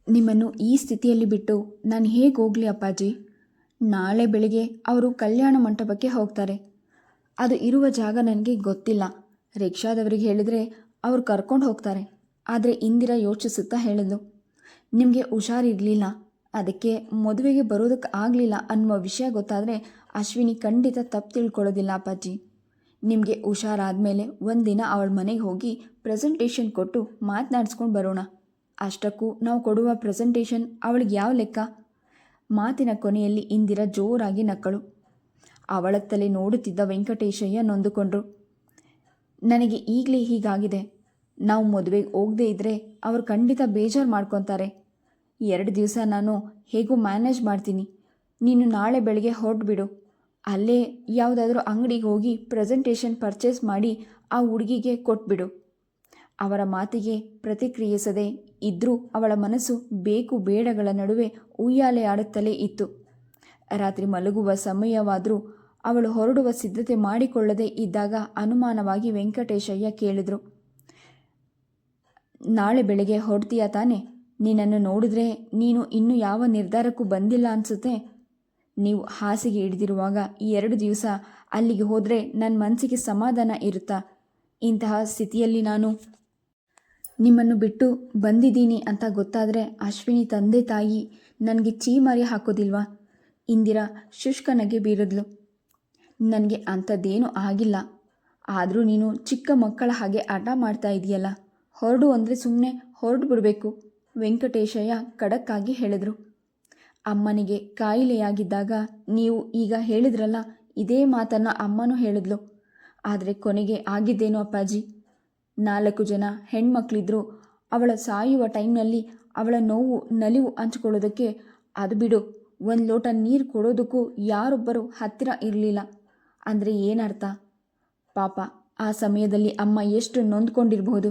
ನಿಮ್ಮನ್ನು ಈ ಸ್ಥಿತಿಯಲ್ಲಿ ಬಿಟ್ಟು ನಾನು ಹೇಗೆ ಹೋಗಲಿ ಅಪ್ಪಾಜಿ? ನಾಳೆ ಬೆಳಿಗ್ಗೆ ಅವರು ಕಲ್ಯಾಣ ಮಂಟಪಕ್ಕೆ ಹೋಗ್ತಾರೆ. ಅದು ಇರುವ ಜಾಗ ನನಗೆ ಗೊತ್ತಿಲ್ಲ. ರಿಕ್ಷಾದವರಿಗೆ ಹೇಳಿದರೆ ಅವರು ಕರ್ಕೊಂಡು ಹೋಗ್ತಾರೆ. ಆದರೆ ಇಂದಿರಾ ಯೋಚಿಸುತ್ತಾ ಹೇಳಿದ್ಲು, ನಿಮಗೆ ಹುಷಾರಿರಲಿಲ್ಲ, ಅದಕ್ಕೆ ಮದುವೆಗೆ ಬರೋದಕ್ಕೆ ಆಗಲಿಲ್ಲ ಅನ್ನುವ ವಿಷಯ ಗೊತ್ತಾದರೆ ಅಶ್ವಿನಿ ಖಂಡಿತ ತಪ್ಪು ತಿಳ್ಕೊಳ್ಳೋದಿಲ್ಲ ಅಪ್ಪಾಜಿ. ನಿಮಗೆ ಹುಷಾರಾದಮೇಲೆ ಒಂದಿನ ಅವಳ ಮನೆಗೆ ಹೋಗಿ ಪ್ರೆಸೆಂಟೇಷನ್ ಕೊಟ್ಟು ಮಾತನಾಡಿಸ್ಕೊಂಡು ಬರೋಣ. ಅಷ್ಟಕ್ಕೂ ನಾವು ಕೊಡುವ ಪ್ರೆಸೆಂಟೇಷನ್ ಅವಳಿಗೆ ಯಾವ ಲೆಕ್ಕ? ಮಾತಿನ ಕೊನೆಯಲ್ಲಿ ಇಂದಿರಾ ಜೋರಾಗಿ ನಕ್ಕಳು. ಅವಳತ್ತಲೇ ನೋಡುತ್ತಿದ್ದ ವೆಂಕಟೇಶಯ್ಯ ನೊಂದುಕೊಂಡ್ರು. ನನಗೆ ಈಗಲೇ ಹೀಗಾಗಿದೆ. ನಾವು ಮದುವೆಗೆ ಹೋಗದೇ ಇದ್ದರೆ ಅವರು ಖಂಡಿತ ಬೇಜಾರು ಮಾಡ್ಕೊತಾರೆ. 2 ದಿವಸ ನಾನು ಹೇಗೂ ಮ್ಯಾನೇಜ್ ಮಾಡ್ತೀನಿ. ನೀನು ನಾಳೆ ಬೆಳಗ್ಗೆ ಹೊರಟ್ಬಿಡು. ಅಲ್ಲೇ ಯಾವುದಾದ್ರೂ ಅಂಗಡಿಗೆ ಹೋಗಿ ಪ್ರೆಸೆಂಟೇಷನ್ ಪರ್ಚೇಸ್ ಮಾಡಿ ಆ ಹುಡುಗಿಗೆ ಕೊಟ್ಬಿಡು. ಅವರ ಮಾತಿಗೆ ಪ್ರತಿಕ್ರಿಯಿಸದೆ ಇದ್ದರೂ ಅವಳ ಮನಸ್ಸು ಬೇಕು ಬೇಡಗಳ ನಡುವೆ ಉಯ್ಯಾಲೆ ಆಡುತ್ತಲೇ ಇತ್ತು. ರಾತ್ರಿ ಮಲಗುವ ಸಮಯವಾದರೂ ಅವಳು ಹೊರಡುವ ಸಿದ್ಧತೆ ಮಾಡಿಕೊಳ್ಳದೇ ಇದ್ದಾಗ ಅನುಮಾನವಾಗಿ ವೆಂಕಟೇಶಯ್ಯ ಕೇಳಿದರು, ನಾಳೆ ಬೆಳಗ್ಗೆ ಹೊರಡ್ತೀಯಾ ತಾನೆ? ನಿನ್ನನ್ನು ನೋಡಿದ್ರೆ ನೀನು ಇನ್ನೂ ಯಾವ ನಿರ್ಧಾರಕ್ಕೂ ಬಂದಿಲ್ಲ ಅನಿಸುತ್ತೆ. ನೀವು ಹಾಸಿಗೆ ಹಿಡಿದಿರುವಾಗ ಈ 2 ದಿವಸ ಅಲ್ಲಿಗೆ ಹೋದರೆ ನನ್ನ ಮನಸ್ಸಿಗೆ ಸಮಾಧಾನ ಇರುತ್ತಾ? ಇಂತಹ ಸ್ಥಿತಿಯಲ್ಲಿ ನಾನು ನಿಮ್ಮನ್ನು ಬಿಟ್ಟು ಬಂದಿದ್ದೀನಿ ಅಂತ ಗೊತ್ತಾದರೆ ಅಶ್ವಿನಿ ತಂದೆ ತಾಯಿ ನನಗೆ ಚೀಮಾರಿ ಹಾಕೋದಿಲ್ವಾ? ಇಂದಿರಾ ಶುಷ್ಕನಿಗೆ ಬೀರಿದ್ಲು. ನನಗೆ ಅಂಥದ್ದೇನೂ ಆಗಿಲ್ಲ. ಆದರೂ ನೀನು ಚಿಕ್ಕ ಮಕ್ಕಳ ಹಾಗೆ ಹಠ ಮಾಡ್ತಾ ಇದೆಯಲ್ಲ, ಹೊರಡು ಅಂದರೆ ಸುಮ್ಮನೆ ಹೊರಡು ಬಿಡಬೇಕು. ವೆಂಕಟೇಶಯ್ಯ ಖಡಕ್ಕಾಗಿ ಹೇಳಿದರು. ಅಮ್ಮನಿಗೆ ಕಾಯಿಲೆಯಾಗಿದ್ದಾಗ ನೀವು ಈಗ ಹೇಳಿದ್ರಲ್ಲ, ಇದೇ ಮಾತನ್ನು ಅಮ್ಮನೂ ಹೇಳಿದ್ಲು. ಆದರೆ ಕೊನೆಗೆ ಆಗಿದ್ದೇನು ಅಪ್ಪಾಜಿ? 4 ಜನ ಹೆಣ್ಮಕ್ಳಿದ್ರು. ಅವಳ ಸಾಯುವ ಟೈಮ್ನಲ್ಲಿ ಅವಳ ನೋವು ನಲಿವು ಹಂಚ್ಕೊಳ್ಳೋದಕ್ಕೆ ಅದು ಬಿಡು, 1 ಲೋಟ ನೀರು ಕೊಡೋದಕ್ಕೂ ಯಾರೊಬ್ಬರು ಹತ್ತಿರ ಇರಲಿಲ್ಲ ಅಂದರೆ ಏನರ್ಥ? ಪಾಪ ಆ ಸಮಯದಲ್ಲಿ ಅಮ್ಮ ಎಷ್ಟು ನೊಂದ್ಕೊಂಡಿರಬಹುದು.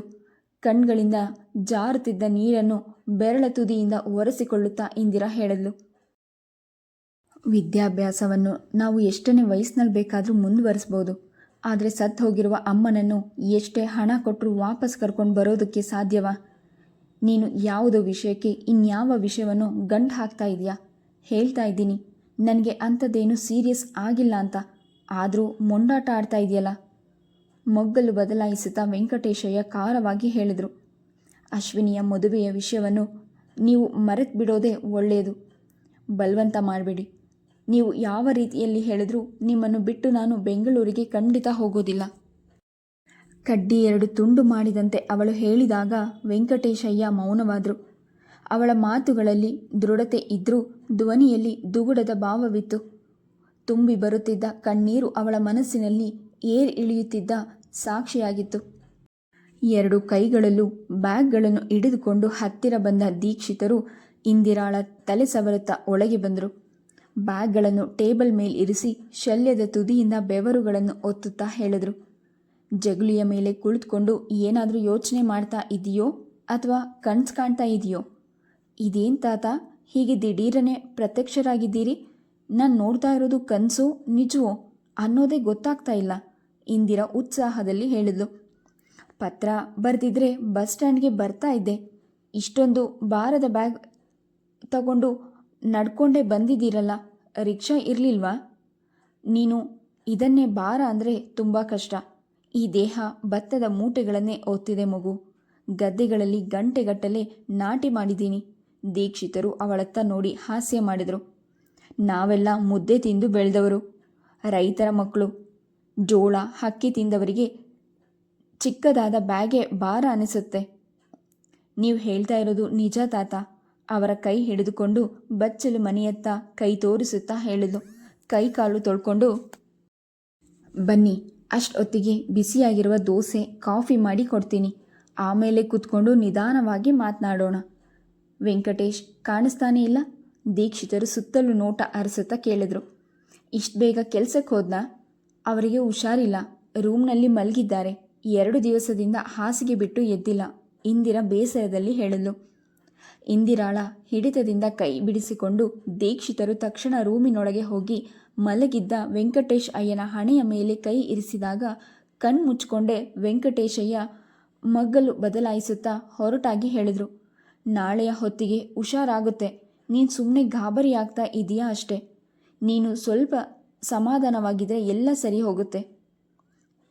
ಕಣ್ಗಳಿಂದ ಜಾರುತ್ತಿದ್ದ ನೀರನ್ನು ಬೆರಳ ತುದಿಯಿಂದ ಒರೆಸಿಕೊಳ್ಳುತ್ತಾ ಇಂದಿರಾ ಹೇಳಿದ್ಲು. ವಿದ್ಯಾಭ್ಯಾಸವನ್ನು ನಾವು ಎಷ್ಟನೇ ವಯಸ್ಸಿನಲ್ಲಿ ಬೇಕಾದರೂ ಮುಂದುವರಿಸ್ಬೋದು. ಆದರೆ ಸತ್ತು ಹೋಗಿರುವ ಅಮ್ಮನನ್ನು ಎಷ್ಟೇ ಹಣ ಕೊಟ್ಟರು ವಾಪಸ್ ಕರ್ಕೊಂಡು ಬರೋದಕ್ಕೆ ಸಾಧ್ಯವಾ? ನೀನು ಯಾವುದೋ ವಿಷಯಕ್ಕೆ ಇನ್ಯಾವ ವಿಷಯವನ್ನು ಗಂಟು ಹಾಕ್ತಾ ಇದೆಯಾ? ಹೇಳ್ತಾ ಇದ್ದೀನಿ, ನನಗೆ ಅಂಥದ್ದೇನು ಸೀರಿಯಸ್ ಆಗಿಲ್ಲ ಅಂತ. ಆದರೂ ಮೊಂಡಾಟ ಆಡ್ತಾ ಇದೆಯಲ್ಲ. ಮೊಗ್ಗಲು ಬದಲಾಯಿಸುತ್ತಾ ವೆಂಕಟೇಶಯ್ಯ ಖಾರವಾಗಿ ಹೇಳಿದರು. ಅಶ್ವಿನಿಯ ಮದುವೆಯ ವಿಷಯವನ್ನು ನೀವು ಮರೆತು ಬಿಡೋದೇ ಒಳ್ಳೆಯದು. ಬಲವಂತ ಮಾಡಬೇಡಿ. ನೀವು ಯಾವ ರೀತಿಯಲ್ಲಿ ಹೇಳಿದ್ರೂ ನಿಮ್ಮನ್ನು ಬಿಟ್ಟು ನಾನು ಬೆಂಗಳೂರಿಗೆ ಖಂಡಿತ ಹೋಗೋದಿಲ್ಲ. ಕಡ್ಡಿ 2 ತುಂಡು ಮಾಡಿದಂತೆ ಅವಳು ಹೇಳಿದಾಗ ವೆಂಕಟೇಶಯ್ಯ ಮೌನವಾದರು. ಅವಳ ಮಾತುಗಳಲ್ಲಿ ದೃಢತೆ ಇದ್ದರೂ ಧ್ವನಿಯಲ್ಲಿ ದುಗುಡದ ಭಾವವಿತ್ತು. ತುಂಬಿ ಬರುತ್ತಿದ್ದ ಕಣ್ಣೀರು ಅವಳ ಮನಸ್ಸಿನಲ್ಲಿ ಏರ್ ಇಳಿಯುತ್ತಿದ್ದ ಸಾಕ್ಷಿಯಾಗಿತ್ತು. 2 ಕೈಗಳಲ್ಲೂ ಬ್ಯಾಗ್ಗಳನ್ನು ಹಿಡಿದುಕೊಂಡು ಹತ್ತಿರ ಬಂದ ದೀಕ್ಷಿತರು ಇಂದಿರಾಳ ತಲೆ ಸವರುತ್ತಾ ಒಳಗೆ ಬಂದರು. ಬ್ಯಾಗ್ಗಳನ್ನು ಟೇಬಲ್ ಮೇಲೆ ಇರಿಸಿ ಶಲ್ಯದ ತುದಿಯಿಂದ ಬೆವರುಗಳನ್ನು ಒತ್ತುತ್ತಾ ಹೇಳಿದರು, ಜಗುಲಿಯ ಮೇಲೆ ಕುಳಿತುಕೊಂಡು ಏನಾದರೂ ಯೋಚನೆ ಮಾಡ್ತಾ ಇದೆಯೋ ಅಥವಾ ಕನಸು ಕಾಣ್ತಾ ಇದೆಯೋ? ಇದೇನು ತಾತ, ಹೀಗೆ ದಿಢೀರನೆ ಪ್ರತ್ಯಕ್ಷರಾಗಿದ್ದೀರಿ? ನಾನು ನೋಡ್ತಾ ಇರೋದು ಕನಸೋ ನಿಜವೋ ಅನ್ನೋದೇ ಗೊತ್ತಾಗ್ತಾ ಇಲ್ಲ. ಇಂದಿರಾ ಉತ್ಸಾಹದಲ್ಲಿ ಹೇಳಿದ್ಲು. ಪತ್ರ ಬರೆದಿದ್ರೆ ಬಸ್ ಸ್ಟ್ಯಾಂಡ್ಗೆ ಬರ್ತಾ ಇದ್ದೆ. ಇಷ್ಟೊಂದು ಭಾರದ ಬ್ಯಾಗ್ ತಗೊಂಡು ನಡ್ಕೊಂಡೇ ಬಂದಿದ್ದೀರಲ್ಲ, ರಿಕ್ಷಾ ಇರಲಿಲ್ವಾ? ನೀನು ಇದನ್ನೇ ಭಾರ ಅಂದರೆ ತುಂಬ ಕಷ್ಟ. ಈ ದೇಹ ಭತ್ತದ ಮೂಟೆಗಳನ್ನೇ ಒತ್ತಿದೆ ಮಗು. ಗದ್ದೆಗಳಲ್ಲಿ ಗಂಟೆಗಟ್ಟಲೆ ನಾಟಿ ಮಾಡಿದ್ದೀನಿ. ದೀಕ್ಷಿತರು ಅವಳತ್ತ ನೋಡಿ ಹಾಸ್ಯ ಮಾಡಿದರು. ನಾವೆಲ್ಲ ಮುದ್ದೆ ತಿಂದು ಬೆಳೆದವರು, ರೈತರ ಮಕ್ಕಳು. ಜೋಳ ಹಕ್ಕಿ ತಿಂದವರಿಗೆ ಚಿಕ್ಕದಾದ ಬ್ಯಾಗೆ ಭಾರ ಅನಿಸುತ್ತೆ. ನೀವು ಹೇಳ್ತಾ ಇರೋದು ನಿಜ ತಾತ. ಅವರ ಕೈ ಹಿಡಿದುಕೊಂಡು ಬಚ್ಚಲು ಮನೆಯತ್ತ ಕೈ ತೋರಿಸುತ್ತಾ ಹೇಳಿದ್ಲು. ಕೈ ಕಾಲು ತೊಳ್ಕೊಂಡು ಬನ್ನಿ, ಅಷ್ಟೊತ್ತಿಗೆ ಬಿಸಿಯಾಗಿರುವ ದೋಸೆ ಕಾಫಿ ಮಾಡಿ ಕೊಡ್ತೀನಿ. ಆಮೇಲೆ ಕೂತ್ಕೊಂಡು ನಿಧಾನವಾಗಿ ಮಾತನಾಡೋಣ. ವೆಂಕಟೇಶ್ ಕಾಣಿಸ್ತಾನೇ ಇಲ್ಲ? ದೀಕ್ಷಿತರು ಸುತ್ತಲೂ ನೋಟ ಹರಿಸುತ್ತಾ ಕೇಳಿದ್ರು. ಇಷ್ಟು ಬೇಗ ಕೆಲಸಕ್ಕೆ ಹೋದ್ನಾ? ಅವರಿಗೆ ಹುಷಾರಿಲ್ಲ, ರೂಮ್ನಲ್ಲಿ ಮಲಗಿದ್ದಾರೆ. 2 ದಿವಸದಿಂದ ಹಾಸಿಗೆ ಬಿಟ್ಟು ಎದ್ದಿಲ್ಲ. ಇಂದಿರಾ ಬೇಸರದಲ್ಲಿ ಹೇಳಿದ್ಲು. ಇಂದಿರಾಳ ಹಿಡಿತದಿಂದ ಕೈ ಬಿಡಿಸಿಕೊಂಡು ದೀಕ್ಷಿತರು ತಕ್ಷಣ ರೂಮಿನೊಳಗೆ ಹೋಗಿ ಮಲಗಿದ್ದ ವೆಂಕಟೇಶ್ ಅಯ್ಯನ ಹಣೆಯ ಮೇಲೆ ಕೈ ಇರಿಸಿದಾಗ ಕಣ್ಮುಚ್ಕೊಂಡೇ ವೆಂಕಟೇಶಯ್ಯ ಮಗ್ಗಲು ಬದಲಾಯಿಸುತ್ತಾ ಹೊರಟಾಗಿ ಹೇಳಿದರು. ನಾಳೆಯ ಹೊತ್ತಿಗೆ ಹುಷಾರಾಗುತ್ತೆ. ನೀನು ಸುಮ್ಮನೆ ಗಾಬರಿ ಆಗ್ತಾ ಇದೆಯಾ ಅಷ್ಟೆ. ನೀನು ಸ್ವಲ್ಪ ಸಮಾಧಾನವಾಗಿದ್ದರೆ ಎಲ್ಲ ಸರಿ ಹೋಗುತ್ತೆ.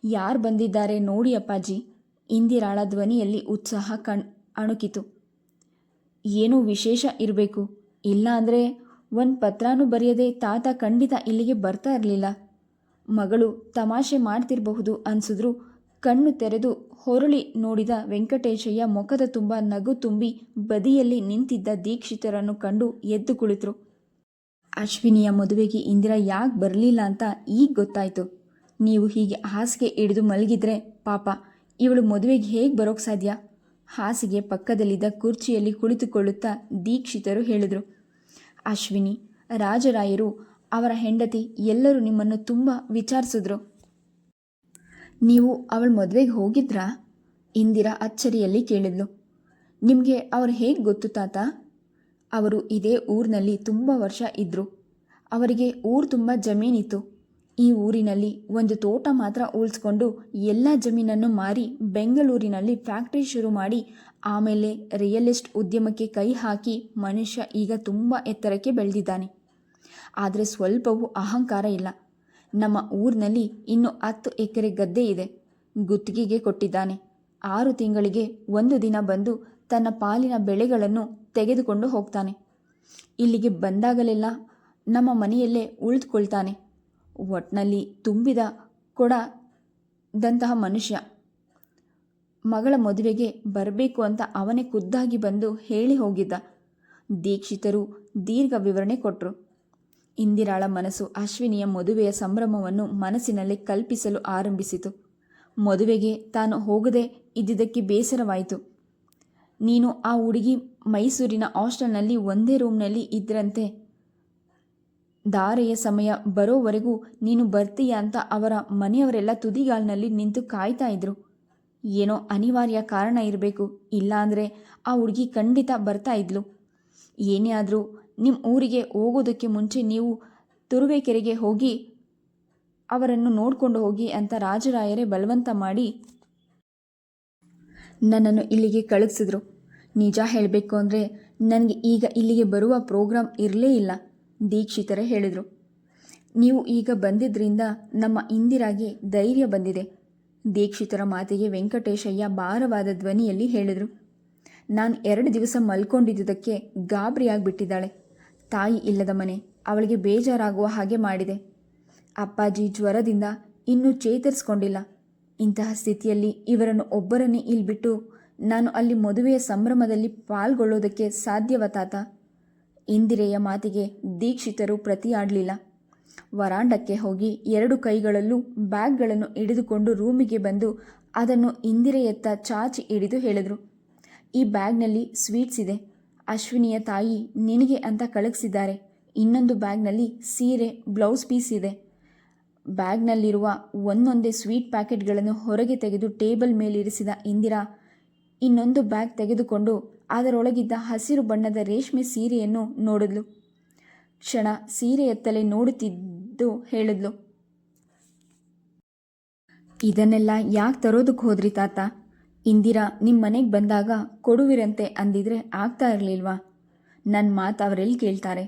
ಯಾರು ಬಂದಿದ್ದಾರೆ ನೋಡಿ ಅಪ್ಪಾಜಿ. ಇಂದಿರಾಳ ಧ್ವನಿಯಲ್ಲಿ ಉತ್ಸಾಹ ಅಣುಕಿತು. ಏನೂ ವಿಶೇಷ ಇರಬೇಕು. ಇಲ್ಲ ಅಂದರೆ ಒಂದು ಪತ್ರನೂ ಬರೆಯದೆ ತಾತ ಖಂಡಿತ ಇಲ್ಲಿಗೆ ಬರ್ತಾ ಇರಲಿಲ್ಲ. ಮಗಳು ತಮಾಷೆ ಮಾಡ್ತಿರಬಹುದು ಅನಿಸಿದ್ರು ಕಣ್ಣು ತೆರೆದು ಹೊರಳಿ ನೋಡಿದ ವೆಂಕಟೇಶಯ್ಯ ಮುಖದ ತುಂಬ ನಗು ತುಂಬಿ ಬದಿಯಲ್ಲಿ ನಿಂತಿದ್ದ ದೀಕ್ಷಿತರನ್ನು ಕಂಡು ಎದ್ದು ಕುಳಿತರು. ಅಶ್ವಿನಿಯ ಮದುವೆಗೆ ಇಂದಿರಾ ಯಾಕೆ ಬರಲಿಲ್ಲ ಅಂತ ಈಗ ಗೊತ್ತಾಯಿತು. ನೀವು ಹೀಗೆ ಹಾಸಿಗೆ ಹಿಡಿದು ಮಲಗಿದ್ರೆ ಪಾಪ ಇವಳು ಮದುವೆಗೆ ಹೇಗೆ ಬರೋಕ್ಕೆ ಸಾಧ್ಯ? ಹಾಸಿಗೆ ಪಕ್ಕದಲ್ಲಿದ್ದ ಕುರ್ಚಿಯಲ್ಲಿ ಕುಳಿತುಕೊಳ್ಳುತ್ತಾ ದೀಕ್ಷಿತರು ಹೇಳಿದರು. ಅಶ್ವಿನಿ, ರಾಜರಾಯರು, ಅವರ ಹೆಂಡತಿ ಎಲ್ಲರೂ ನಿಮ್ಮನ್ನು ತುಂಬ ವಿಚಾರಿಸಿದ್ರು. ನೀವು ಅವಳ ಮದುವೆಗೆ ಹೋಗಿದ್ರಾ? ಇಂದಿರಾ ಅಚ್ಚರಿಯಲ್ಲಿ ಕೇಳಿದ್ಲು. ನಿಮಗೆ ಅವ್ರು ಹೇಗೆ ಗೊತ್ತು ತಾತ? ಅವರು ಇದೇ ಊರಿನಲ್ಲಿ ತುಂಬ ವರ್ಷ ಇದ್ದರು. ಅವರಿಗೆ ಊರು ತುಂಬ ಜಮೀನಿತ್ತು. ಈ ಊರಿನಲ್ಲಿ ಒಂದು ತೋಟ ಮಾತ್ರ ಉಳಿಸ್ಕೊಂಡು ಎಲ್ಲ ಜಮೀನನ್ನು ಮಾರಿ ಬೆಂಗಳೂರಿನಲ್ಲಿ ಫ್ಯಾಕ್ಟ್ರಿ ಶುರು ಮಾಡಿ ಆಮೇಲೆ ರಿಯಲ್ ಎಸ್ಟೇಟ್ ಉದ್ಯಮಕ್ಕೆ ಕೈ ಹಾಕಿ ಮನುಷ್ಯ ಈಗ ತುಂಬ ಎತ್ತರಕ್ಕೆ ಬೆಳೆದಿದ್ದಾನೆ. ಆದರೆ ಸ್ವಲ್ಪವೂ ಅಹಂಕಾರ ಇಲ್ಲ. ನಮ್ಮ ಊರಿನಲ್ಲಿ ಇನ್ನು 10 ಎಕರೆ ಗದ್ದೆ ಇದೆ. ಗುತ್ತಿಗೆಗೆ ಕೊಟ್ಟಿದ್ದಾನೆ. 6 ತಿಂಗಳಿಗೆ ಒಂದು ದಿನ ಬಂದು ತನ್ನ ಪಾಲಿನ ಬೆಳೆಗಳನ್ನು ತೆಗೆದುಕೊಂಡು ಹೋಗ್ತಾನೆ. ಇಲ್ಲಿಗೆ ಬಂದಾಗಲೆಲ್ಲ ನಮ್ಮ ಮನೆಯಲ್ಲೇ ಉಳಿದುಕೊಳ್ತಾನೆ. ಒಟ್ನಲ್ಲಿ ತುಂಬಿದ ಕೊಡದಂತಹ ಮನುಷ್ಯ. ಮಗಳ ಮದುವೆಗೆ ಬರಬೇಕು ಅಂತ ಅವನೇ ಖುದ್ದಾಗಿ ಬಂದು ಹೇಳಿ ಹೋಗಿದ್ದ. ದೀಕ್ಷಿತರು ದೀರ್ಘ ವಿವರಣೆ ಕೊಟ್ಟರು. ಇಂದಿರಾಳ ಮನಸ್ಸು ಅಶ್ವಿನಿಯ ಮದುವೆಯ ಸಂಭ್ರಮವನ್ನು ಮನಸ್ಸಿನಲ್ಲಿ ಕಲ್ಪಿಸಲು ಆರಂಭಿಸಿತು. ಮದುವೆಗೆ ತಾನು ಹೋಗದೆ ಇದ್ದಿದ್ದಕ್ಕೆ ಬೇಸರವಾಯಿತು. ನೀನು ಆ ಹುಡುಗಿ ಮೈಸೂರಿನ ಹಾಸ್ಟೆಲ್ನಲ್ಲಿ ಒಂದೇ ರೂಮ್ನಲ್ಲಿ ಇದ್ರಂತೆ. ಧಾರೆಯ ಸಮಯ ಬರೋವರೆಗೂ ನೀನು ಬರ್ತೀಯ ಅಂತ ಅವರ ಮನೆಯವರೆಲ್ಲ ತುದಿಗಾಲಿನಲ್ಲಿ ನಿಂತು ಕಾಯ್ತಾ ಇದ್ರು. ಏನೋ ಅನಿವಾರ್ಯ ಕಾರಣ ಇರಬೇಕು, ಇಲ್ಲಾಂದರೆ ಆ ಹುಡುಗಿ ಖಂಡಿತ ಬರ್ತಾ ಇದ್ಲು. ಏನೇ ಆದರೂ ನಿಮ್ಮ ಊರಿಗೆ ಹೋಗೋದಕ್ಕೆ ಮುಂಚೆ ನೀವು ತುರುವೇಕೆರೆಗೆ ಹೋಗಿ ಅವರನ್ನು ನೋಡಿಕೊಂಡು ಹೋಗಿ ಅಂತ ರಾಜರಾಯರೇ ಬಲವಂತ ಮಾಡಿ ನನ್ನನ್ನು ಇಲ್ಲಿಗೆ ಕಳಿಸಿದ್ರು. ನಿಜ ಹೇಳಬೇಕು ಅಂದರೆ ನನಗೆ ಈಗ ಇಲ್ಲಿಗೆ ಬರುವ ಪ್ರೋಗ್ರಾಮ್ ಇರಲೇ ಇಲ್ಲ. ದೀಕ್ಷಿತರೇ ಹೇಳಿದರು. ನೀವು ಈಗ ಬಂದಿದ್ದರಿಂದ ನಮ್ಮ ಇಂದಿರಾಗೆ ಧೈರ್ಯ ಬಂದಿದೆ. ದೀಕ್ಷಿತರ ಮಾತಿಗೆ ವೆಂಕಟೇಶಯ್ಯ ಭಾರವಾದ ಧ್ವನಿಯಲ್ಲಿ ಹೇಳಿದರು. ನಾನು 2 ದಿವಸ ಮಲ್ಕೊಂಡಿದ್ದುದಕ್ಕೆ ಗಾಬರಿಯಾಗಿಬಿಟ್ಟಿದ್ದಾಳೆ. ತಾಯಿ ಇಲ್ಲದ ಮನೆ ಅವಳಿಗೆ ಬೇಜಾರಾಗುವ ಹಾಗೆ ಮಾಡಿದೆ. ಅಪ್ಪಾಜಿ ಜ್ವರದಿಂದ ಇನ್ನೂ ಚೇತರಿಸ್ಕೊಂಡಿಲ್ಲ. ಇಂತಹ ಸ್ಥಿತಿಯಲ್ಲಿ ಇವರನ್ನು ಒಬ್ಬರನ್ನೇ ಇಲ್ಲಿ ಬಿಟ್ಟು ನಾನು ಅಲ್ಲಿ ಮದುವೆಯ ಸಂಭ್ರಮದಲ್ಲಿ ಪಾಲ್ಗೊಳ್ಳೋದಕ್ಕೆ ಸಾಧ್ಯವ ತಾತ? ಇಂದಿರೆಯ ಮಾತಿಗೆ ದೀಕ್ಷಿತರು ಪ್ರತಿಯಾಡಲಿಲ್ಲ. ವರಾಂಡಕ್ಕೆ ಹೋಗಿ 2 ಕೈಗಳಲ್ಲೂ ಬ್ಯಾಗ್ಗಳನ್ನು ಹಿಡಿದುಕೊಂಡು ರೂಮಿಗೆ ಬಂದು ಅದನ್ನು ಇಂದಿರೆಯತ್ತ ಚಾಚಿ ಹಿಡಿದು ಹೇಳಿದರು. ಈ ಬ್ಯಾಗ್ನಲ್ಲಿ ಸ್ವೀಟ್ಸ್ ಇದೆ. ಅಶ್ವಿನಿಯ ತಾಯಿ ನಿನಗೆ ಅಂತ ಕಳಿಸಿದ್ದಾರೆ. ಇನ್ನೊಂದು ಬ್ಯಾಗ್ನಲ್ಲಿ ಸೀರೆ, ಬ್ಲೌಸ್ ಪೀಸ್ ಇದೆ. ಬ್ಯಾಗ್ನಲ್ಲಿರುವ ಒಂದೊಂದೇ ಸ್ವೀಟ್ ಪ್ಯಾಕೆಟ್ಗಳನ್ನು ಹೊರಗೆ ತೆಗೆದು ಟೇಬಲ್ ಮೇಲಿರಿಸಿದ ಇಂದಿರಾ ಇನ್ನೊಂದು ಬ್ಯಾಗ್ ತೆಗೆದುಕೊಂಡು ಅದರೊಳಗಿದ್ದ ಹಸಿರು ಬಣ್ಣದ ರೇಷ್ಮೆ ಸೀರೆಯನ್ನು ನೋಡಿದ್ಲು. ಕ್ಷಣ ಸೀರೆಯತ್ತಲೇ ನೋಡುತ್ತಿದ್ದು ಹೇಳಿದ್ಲು, ಇದನ್ನೆಲ್ಲ ಯಾಕೆ ತರೋದಕ್ಕೆ ಹೋದ್ರಿ ತಾತ? ಇಂದಿರಾ ನಿಮ್ಮ ಮನೆಗೆ ಬಂದಾಗ ಕೊಡುವಿರಂತೆ ಅಂದಿದ್ರೆ ಆಗ್ತಾ ಇರಲಿಲ್ವಾ? ನನ್ನ ಮಾತು ಅವರೆಲ್ಲಿ ಕೇಳ್ತಾರೆ?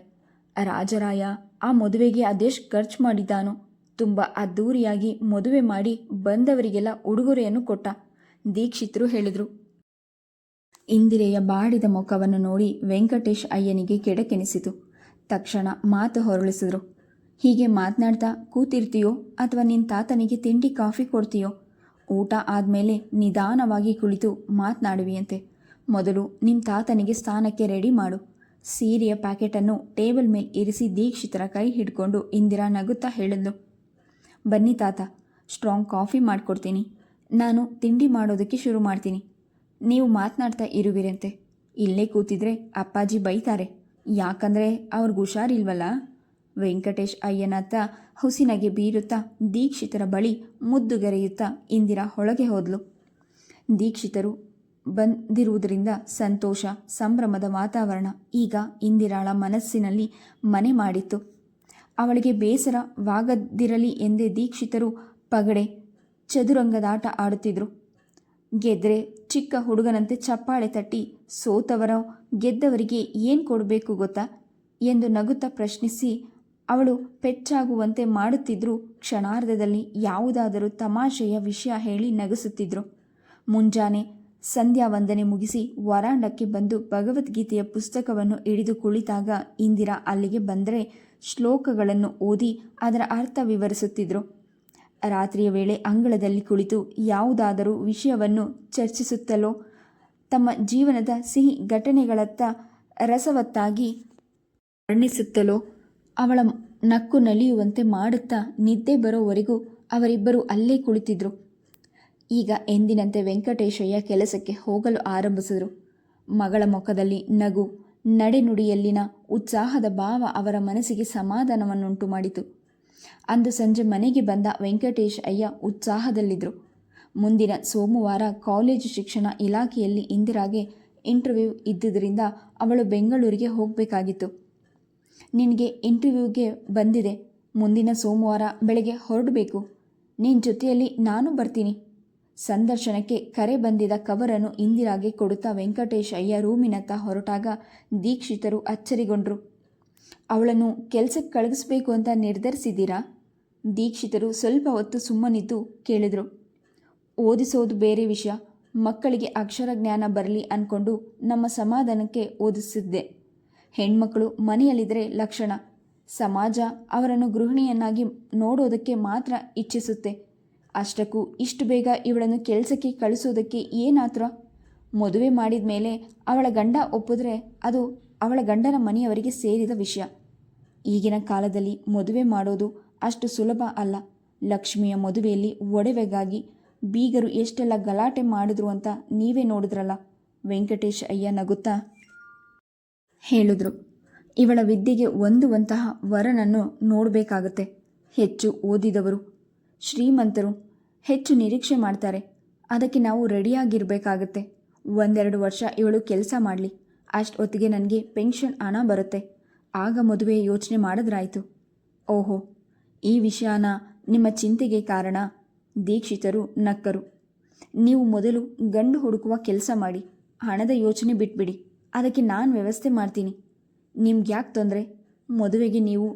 ರಾಜರಾಯ ಆ ಮದುವೆಗೆ ಅದೆಷ್ಟು ಖರ್ಚು ಮಾಡಿದ್ದಾನೋ. ತುಂಬ ಅದ್ಧೂರಿಯಾಗಿ ಮದುವೆ ಮಾಡಿ ಬಂದವರಿಗೆಲ್ಲ ಉಡುಗೊರೆಯನ್ನು ಕೊಟ್ಟ. ದೀಕ್ಷಿತರು ಹೇಳಿದರು. ಇಂದಿರೆಯ ಬಾಡಿದ ಮುಖವನ್ನು ನೋಡಿ ವೆಂಕಟೇಶ್ ಅಯ್ಯನಿಗೆ ಕೆಡಕೆನಿಸಿತು. ತಕ್ಷಣ ಮಾತು ಹೊರಳಿಸಿದ್ರು. ಹೀಗೆ ಮಾತನಾಡ್ತಾ ಕೂತಿರ್ತೀಯೋ ಅಥವಾ ನಿನ್ನ ತಾತನಿಗೆ ತಿಂಡಿ ಕಾಫಿ ಕೊಡ್ತೀಯೋ? ಊಟ ಆದಮೇಲೆ ನಿಧಾನವಾಗಿ ಕುಳಿತು ಮಾತನಾಡುವಿಯಂತೆ. ಮೊದಲು ನಿಮ್ಮ ತಾತನಿಗೆ ಸ್ನಾನಕ್ಕೆ ರೆಡಿ ಮಾಡು. ಸೀರೆಯ ಪ್ಯಾಕೆಟನ್ನು ಟೇಬಲ್ ಮೇಲೆ ಇರಿಸಿ ದೀಕ್ಷಿತರ ಕೈ ಹಿಡ್ಕೊಂಡು ಇಂದಿರಾ ನಗುತ್ತಾ ಹೇಳಿದ್ಲು. ಬನ್ನಿ ತಾತ, ಸ್ಟ್ರಾಂಗ್ ಕಾಫಿ ಮಾಡಿಕೊಡ್ತೀನಿ. ನಾನು ತಿಂಡಿ ಮಾಡೋದಕ್ಕೆ ಶುರು ಮಾಡ್ತೀನಿ. ನೀವು ಮಾತನಾಡ್ತಾ ಇರುವಿರಂತೆ. ಇಲ್ಲೇ ಕೂತಿದ್ರೆ ಅಪ್ಪಾಜಿ ಬೈತಾರೆ. ಯಾಕಂದರೆ ಅವ್ರಿಗೆ ಹುಷಾರಿಲ್ವಲ್ಲ? ವೆಂಕಟೇಶ್ ಅಯ್ಯನತ್ತ ಹುಸಿನಗೆ ಬೀರುತ್ತಾ ದೀಕ್ಷಿತರ ಬಳಿ ಮುದ್ದುಗೆರೆಯುತ್ತಾ ಇಂದಿರಾ ಒಳಗೆ ಹೋದ್ಲು. ದೀಕ್ಷಿತರು ಬಂದಿರುವುದರಿಂದ ಸಂತೋಷ, ಸಂಭ್ರಮದ ವಾತಾವರಣ ಈಗ ಇಂದಿರಾಳ ಮನಸ್ಸಿನಲ್ಲಿ ಮನೆ ಮಾಡಿತ್ತು. ಅವಳಿಗೆ ಬೇಸರವಾಗದಿರಲಿ ಎಂದೇ ದೀಕ್ಷಿತರು ಪಗಡೆ, ಚದುರಂಗದಾಟ ಆಡುತ್ತಿದ್ದರು. ಗೆದ್ರೆ ಚಿಕ್ಕ ಹುಡುಗನಂತೆ ಚಪ್ಪಾಳೆ ತಟ್ಟಿ ಸೋತವರ ಗೆದ್ದವರಿಗೆ ಏನು ಕೊಡಬೇಕು ಗೊತ್ತಾ ಎಂದು ನಗುತ್ತಾ ಪ್ರಶ್ನಿಸಿ ಅವಳು ಪೆಚ್ಚಾಗುವಂತೆ ಮಾಡುತ್ತಿದ್ದರೂ ಕ್ಷಣಾರ್ಧದಲ್ಲಿ ಯಾವುದಾದರೂ ತಮಾಷೆಯ ವಿಷಯ ಹೇಳಿ ನಗಿಸುತ್ತಿದ್ರು. ಮುಂಜಾನೆ ಸಂಧ್ಯಾ ವಂದನೆ ಮುಗಿಸಿ ವರಾಂಡಕ್ಕೆ ಬಂದು ಭಗವದ್ಗೀತೆಯ ಪುಸ್ತಕವನ್ನು ಹಿಡಿದು ಕುಳಿತಾಗ ಇಂದಿರಾ ಅಲ್ಲಿಗೆ ಬಂದರೆ ಶ್ಲೋಕಗಳನ್ನು ಓದಿ ಅದರ ಅರ್ಥ ವಿವರಿಸುತ್ತಿದ್ದರು. ರಾತ್ರಿಯ ವೇಳೆ ಅಂಗಳದಲ್ಲಿ ಕುಳಿತು ಯಾವುದಾದರೂ ವಿಷಯವನ್ನು ಚರ್ಚಿಸುತ್ತಲೋ ತಮ್ಮ ಜೀವನದ ಸಿಹಿ ಘಟನೆಗಳತ್ತ ರಸವತ್ತಾಗಿ ವರ್ಣಿಸುತ್ತಲೋ ಅವಳ ನಕ್ಕು ನಲಿಯುವಂತೆ ಮಾಡುತ್ತಾ ನಿದ್ದೆ ಬರೋವರೆಗೂ ಅವರಿಬ್ಬರು ಅಲ್ಲೇ ಕುಳಿತಿದ್ರು. ಈಗ ಎಂದಿನಂತೆ ವೆಂಕಟೇಶಯ್ಯ ಕೆಲಸಕ್ಕೆ ಹೋಗಲು ಆರಂಭಿಸಿದರು. ಮಗಳ ಮುಖದಲ್ಲಿ ನಗು, ನಡೆನುಡಿಯಲ್ಲಿನ ಉತ್ಸಾಹದ ಭಾವ ಅವರ ಮನಸ್ಸಿಗೆ ಸಮಾಧಾನವನ್ನುಂಟು ಮಾಡಿತು. ಅಂದು ಸಂಜೆ ಮನೆಗೆ ಬಂದ ವೆಂಕಟೇಶ್ ಅಯ್ಯ ಉತ್ಸಾಹದಲ್ಲಿದ್ದರು. ಮುಂದಿನ ಸೋಮವಾರ ಕಾಲೇಜು ಶಿಕ್ಷಣ ಇಲಾಖೆಯಲ್ಲಿ ಇಂದಿರಾಗೆ ಇಂಟರ್ವ್ಯೂ ಇದ್ದುದರಿಂದ ಅವಳು ಬೆಂಗಳೂರಿಗೆ ಹೋಗಬೇಕಾಗಿತ್ತು. ನಿನಗೆ ಇಂಟರ್ವ್ಯೂಗೆ ಬಂದಿದೆ, ಮುಂದಿನ ಸೋಮವಾರ ಬೆಳಗ್ಗೆ ಹೊರಡಬೇಕು. ನಿನ್ನ ಜೊತೆಯಲ್ಲಿ ನಾನು ಬರ್ತೀನಿ. ಸಂದರ್ಶನಕ್ಕೆ ಕರೆ ಬಂದಿದ್ದ ಕವರನ್ನು ಇಂದಿರಾಗೆ ಕೊಡುತ್ತಾ ವೆಂಕಟೇಶ್ ಅಯ್ಯ ರೂಮಿನತ್ತ ಹೊರಟಾಗ ದೀಕ್ಷಿತರು ಅಚ್ಚರಿಗೊಂಡರು. ಅವಳನ್ನು ಕೆಲಸಕ್ಕೆ ಕಳುಹಿಸಬೇಕು ಅಂತ ನಿರ್ಧರಿಸಿದ್ದೀರಾ? ದೀಕ್ಷಿತರು ಸ್ವಲ್ಪ ಹೊತ್ತು ಸುಮ್ಮನಿದ್ದು ಕೇಳಿದರು. ಓದಿಸೋದು ಬೇರೆ ವಿಷಯ, ಮಕ್ಕಳಿಗೆ ಅಕ್ಷರ ಜ್ಞಾನ ಬರಲಿ ಅಂದ್ಕೊಂಡು ನಮ್ಮ ಸಮಾಧಾನಕ್ಕೆ ಓದಿಸಿದ್ದೆ. ಹೆಣ್ಮಕ್ಕಳು ಮನೆಯಲ್ಲಿದ್ದರೆ ಲಕ್ಷಣ, ಸಮಾಜ ಅವರನ್ನು ಗೃಹಿಣಿಯನ್ನಾಗಿ ನೋಡೋದಕ್ಕೆ ಮಾತ್ರ ಇಚ್ಛಿಸುತ್ತೆ. ಅಷ್ಟಕ್ಕೂ ಇಷ್ಟು ಬೇಗ ಇವಳನ್ನು ಕೆಲಸಕ್ಕೆ ಕಳಿಸೋದಕ್ಕೆ ಏನಾತ್ರ? ಮದುವೆ ಮಾಡಿದ ಮೇಲೆ ಅವಳ ಗಂಡ ಒಪ್ಪಿದ್ರೆ ಅದು ಅವಳ ಗಂಡನ ಮನೆಯವರಿಗೆ ಸೇರಿದ ವಿಷಯ. ಈಗಿನ ಕಾಲದಲ್ಲಿ ಮದುವೆ ಮಾಡೋದು ಅಷ್ಟು ಸುಲಭ ಅಲ್ಲ. ಲಕ್ಷ್ಮಿಯ ಮದುವೆಯಲ್ಲಿ ಒಡವೆಗಾಗಿ ಬೀಗರು ಎಷ್ಟೆಲ್ಲ ಗಲಾಟೆ ಮಾಡಿದ್ರು ಅಂತ ನೀವೇ ನೋಡಿದ್ರಲ್ಲ. ವೆಂಕಟೇಶ್ ಅಯ್ಯ ನಗುತ್ತಾ ಹೇಳಿದ್ರು. ಇವಳ ವಿದ್ಯೆಗೆ ಹೊಂದುವಂತಹ ವರನನ್ನು ನೋಡಬೇಕಾಗತ್ತೆ. ಹೆಚ್ಚು ಓದಿದವರು, ಶ್ರೀಮಂತರು ಹೆಚ್ಚು ನಿರೀಕ್ಷೆ ಮಾಡ್ತಾರೆ. ಅದಕ್ಕೆ ನಾವು ರೆಡಿಯಾಗಿರಬೇಕಾಗತ್ತೆ. 1-2 ವರ್ಷ ಇವಳು ಕೆಲಸ ಮಾಡಲಿ, ಅಷ್ಟು ಹೊತ್ತಿಗೆ ನನಗೆ ಪೆನ್ಷನ್ ಹಣ ಬರುತ್ತೆ. ಆಗ ಮದುವೆ ಯೋಚನೆ ಮಾಡಿದ್ರಾಯ್ತು. ಓಹೋ, ಈ ವಿಷಯನ ನಿಮ್ಮ ಚಿಂತೆಗೆ ಕಾರಣ? ದೀಕ್ಷಿತರು ನಕ್ಕರು. ನೀವು ಮೊದಲು ಗಂಡು ಹುಡುಕುವ ಕೆಲಸ ಮಾಡಿ, ಹಣದ ಯೋಚನೆ ಬಿಟ್ಬಿಡಿ. ಅದಕ್ಕೆ ನಾನು ವ್ಯವಸ್ಥೆ ಮಾಡ್ತೀನಿ. ನಿಮ್ಗೆ ಯಾಕೆ ತೊಂದರೆ? ಮದುವೆಗೆ ನೀವು